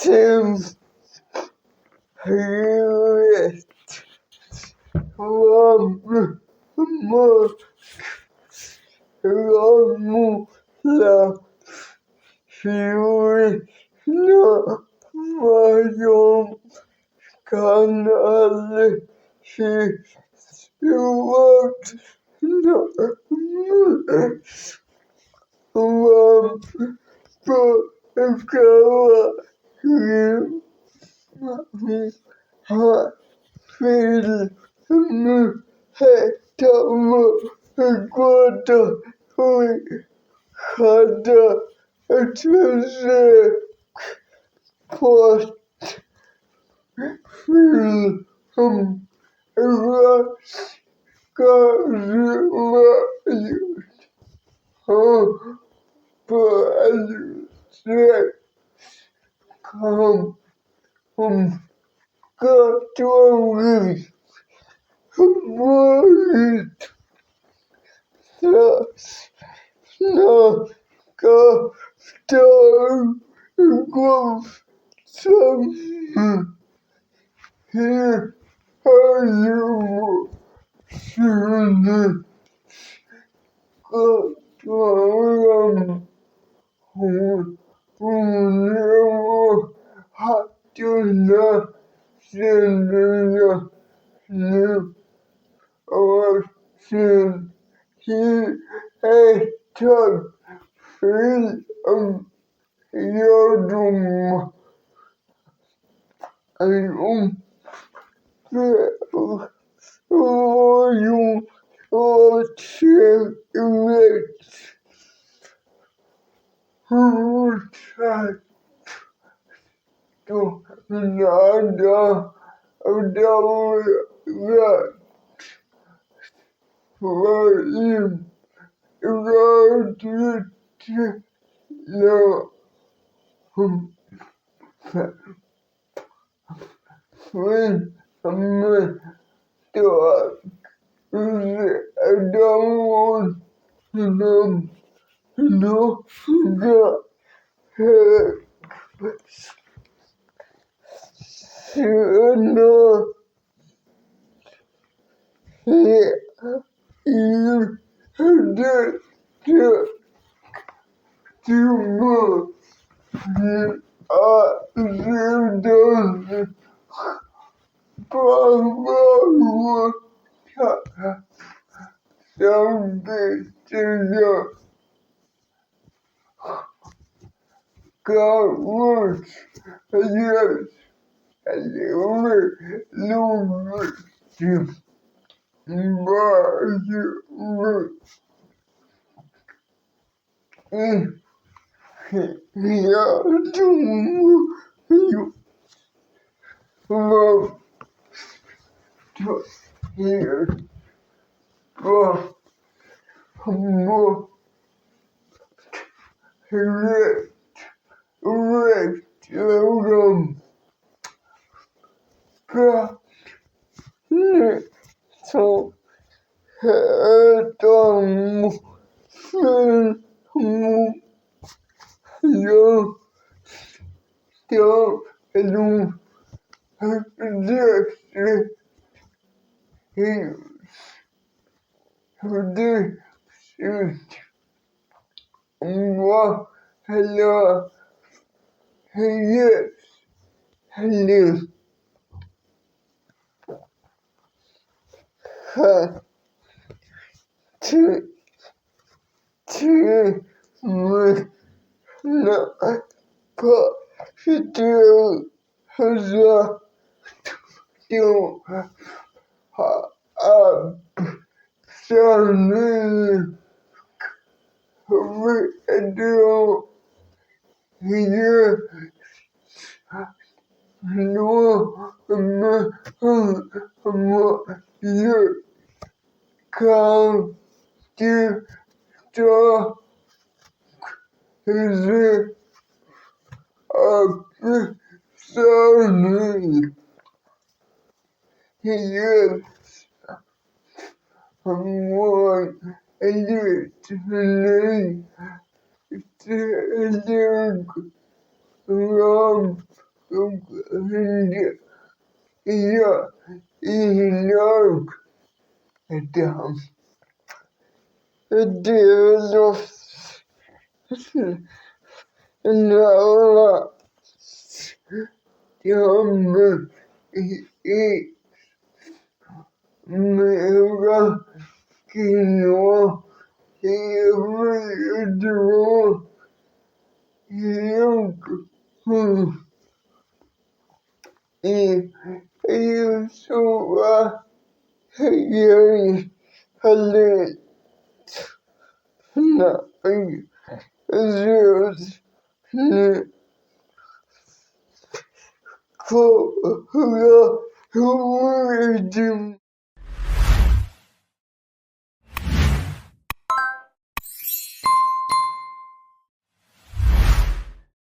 Tim Hewitt from Romula Fiorentina Mayon Canale Stewart Pagkawa Hatfield Hetama Guada Hada Atuse Post Film Come Católica Moritz na Católica Here are you soon Católica Hatuna Sendaya Ocean He has taught freedom Yodum and you Ocean Rich who tried to nada that for him right no when thought I don't want them no that no you did too much you don't Bravo, something to the God works, yes, and Lord, you, love to hear from more children. So, you still do this is what hello yes hello to me na positive has to Sunny radio here no you come to the is Sunny here one literally rum hände jag idag. Det några timmar i några kilo huvudvärk. Jag såg att jag hade snabbt kolla hur